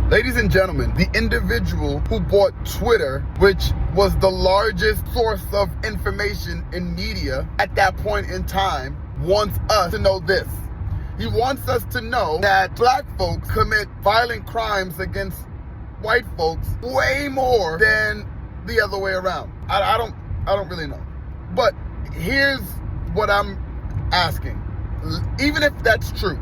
Ladies and gentlemen, the individual who bought Twitter, which was the largest source of information in media at that point in time, wants us to know this. He wants us to know that black folks commit violent crimes against white folks way more than the other way around. I don't really know. But here's what I'm asking. Even if that's true,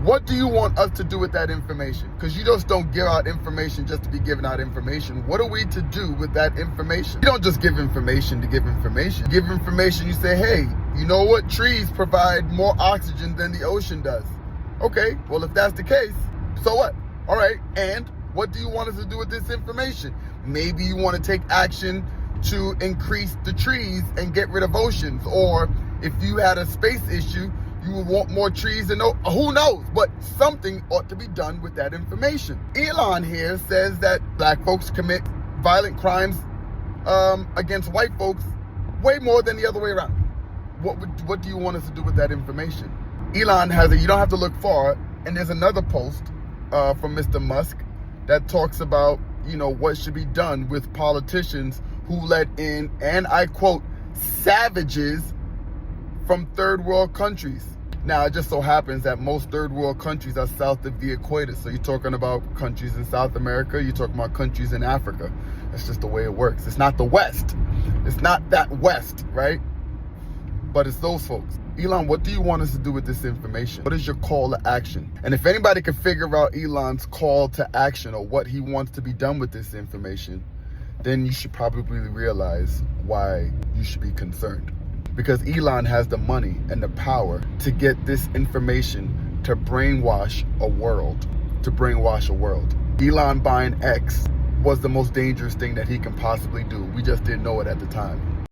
what do you want us to do with that information? Because you just don't give out information just to be giving out information. What are we to do with that information? You don't just give information to give information. You give information, you say, hey, you know what? Trees provide more oxygen than the ocean does. Okay, well, if that's the case, so what? All right, and what do you want us to do with this information? Maybe you want to take action to increase the trees and get rid of oceans. Or if you had a space issue, you would want more trees and who knows, but something ought to be done with that information. Elon here says that black folks commit violent crimes against white folks way more than the other way around. What do you want us to do with that information? Elon has you don't have to look far, and there's another post from Mr. Musk that talks about, what should be done with politicians who let in, and I quote, savages from third world countries. Now, it just so happens that most third world countries are south of the equator. So you're talking about countries in South America, you're talking about countries in Africa. That's just the way it works. It's not the West. It's not that West, right? But it's those folks. Elon, what do you want us to do with this information? What is your call to action? And if anybody can figure out Elon's call to action or what he wants to be done with this information, then you should probably realize why you should be concerned. Because Elon has the money and the power to get this information to brainwash a world. Elon buying X was the most dangerous thing that he can possibly do. We just didn't know it at the time.